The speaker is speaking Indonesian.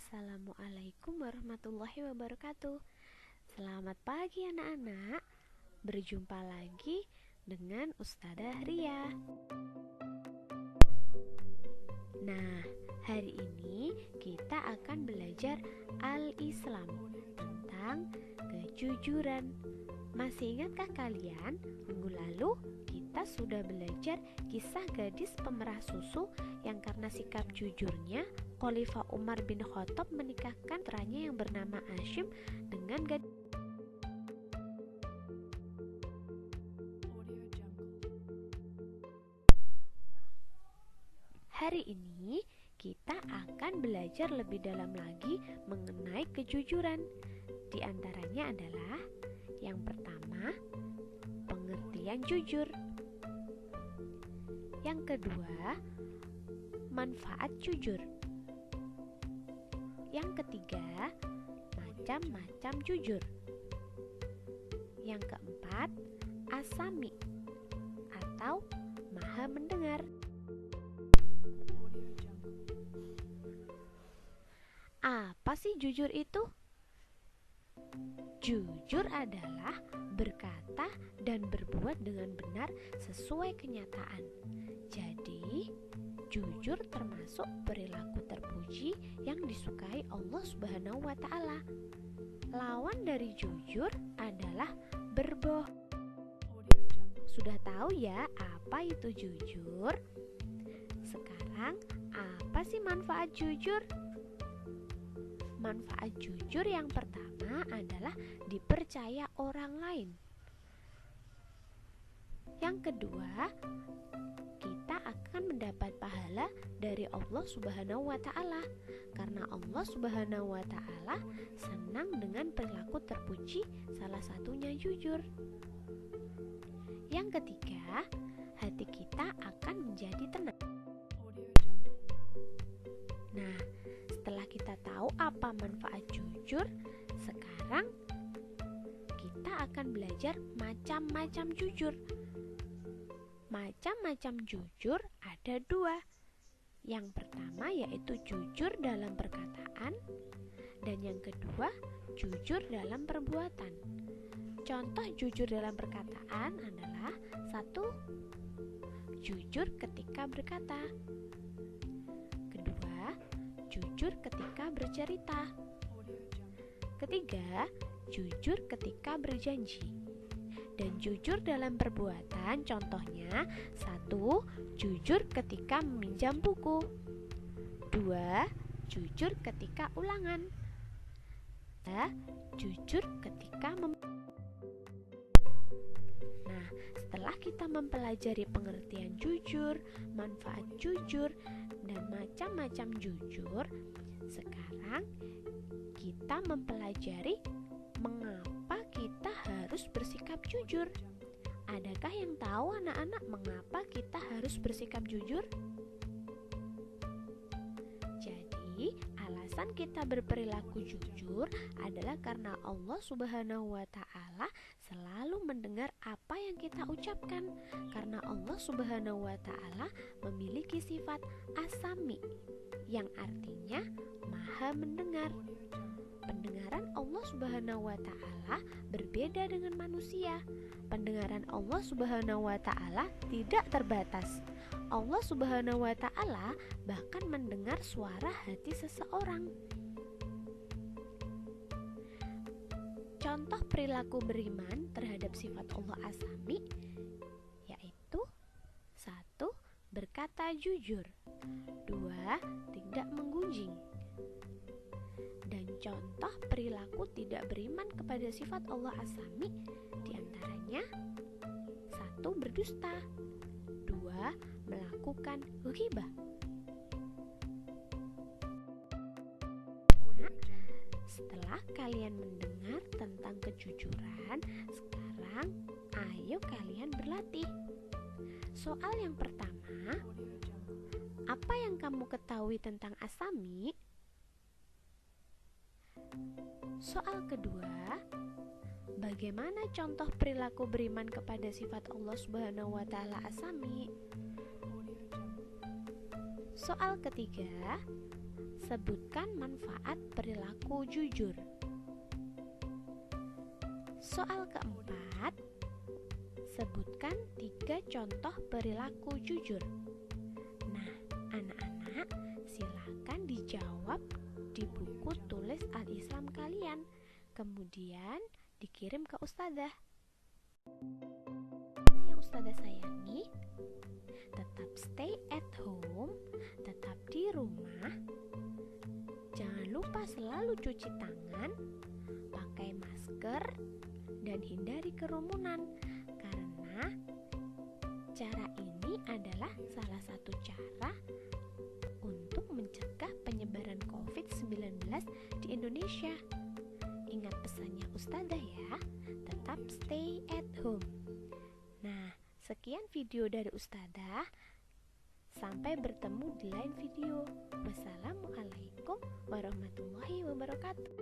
Assalamualaikum warahmatullahi wabarakatuh. Selamat pagi anak-anak. Berjumpa lagi dengan Ustadzah Ria. Nah, hari ini kita akan belajar Al-Islam tentang kejujuran. Masih ingatkah kalian minggu lalu kita sudah belajar kisah gadis pemerah susu yang karena sikap jujurnya Khalifah Umar bin Khattab menikahkan putranya yang bernama Hashim dengan gadis. Hari ini kita akan belajar lebih dalam lagi mengenai kejujuran. Di antaranya adalah yang pertama, pengertian jujur. Yang kedua, manfaat jujur. Yang ketiga, macam-macam jujur. Yang keempat, asami atau maha mendengar. Apa sih jujur itu? Jujur adalah berkata dan berbuat dengan benar sesuai kenyataan. Jadi, jujur termasuk perilaku terpuji yang disukai Allah Subhanahu wa Ta'ala. Lawan dari jujur adalah berbohong. Sudah tahu ya apa itu jujur? Sekarang, apa sih manfaat jujur? Manfaat jujur yang pertama adalah dipercaya orang lain. Yang kedua, kita akan mendapat pahala dari Allah Subhanahu wa Ta'ala, karena Allah Subhanahu wa Ta'ala senang dengan perilaku terpuji, salah satunya jujur. Yang ketiga, hati kita akan menjadi tenang. Nah, setelah kita tahu apa manfaat jujur, sekarang kita akan belajar macam-macam jujur. Macam-macam jujur ada dua. Yang pertama yaitu jujur dalam perkataan, dan yang kedua jujur dalam perbuatan. Contoh jujur dalam perkataan adalah: 1. Jujur ketika berkata. Kedua, jujur ketika bercerita. Ketiga, jujur ketika berjanji. Dan jujur dalam perbuatan, contohnya: 1. Jujur ketika meminjam buku. 2. Jujur ketika ulangan. 3. Jujur ketika Nah, setelah kita mempelajari pengertian jujur, manfaat jujur, dan macam-macam jujur, sekarang kita mempelajari mengapa kita harus bersikap jujur. Adakah yang tahu anak-anak mengapa kita harus bersikap jujur? Jadi, alasan kita berperilaku jujur adalah karena Allah Subhanahu wa Ta'ala selalu mendengar apa yang kita ucapkan. Karena Allah Subhanahu wa Ta'ala memiliki sifat asami, yang artinya maha mendengar. Pendengaran Allah Subhanahu wa Ta'ala berbeda dengan manusia. Pendengaran Allah Subhanahu wa Ta'ala tidak terbatas. Allah Subhanahu wa Ta'ala bahkan mendengar suara hati seseorang. Contoh perilaku beriman terhadap sifat Allah asami yaitu: 1. Berkata jujur. 2. Tidak menggunjing. Dan contoh perilaku tidak beriman kepada sifat Allah asami diantaranya: 1. Berdusta. 2. Melakukan ghibah. Setelah kalian mendengar tentang kejujuran, sekarang ayo kalian berlatih. Soal yang pertama, apa yang kamu ketahui tentang asami? Soal kedua, bagaimana contoh perilaku beriman kepada sifat Allah Subhanahu wa Ta'ala asami? Soal ketiga, Sebutkan manfaat perilaku jujur. Soal keempat, sebutkan 3 contoh perilaku jujur. Nah, anak-anak, silakan dijawab di buku tulis Al-Islam kalian, kemudian dikirim ke Ustadzah. Yang Ustadzah sayangi, tetap stay at home, tetap di rumah. Jangan lupa selalu cuci tangan, pakai masker, dan hindari kerumunan, karena cara ini adalah salah satu cara untuk mencegah penyebaran COVID-19 di Indonesia. Ingat pesannya Ustadzah ya, tetap stay at home. Nah, sekian video dari Ustadzah. Sampai bertemu di lain video. Wassalamualaikum warahmatullahi wabarakatuh.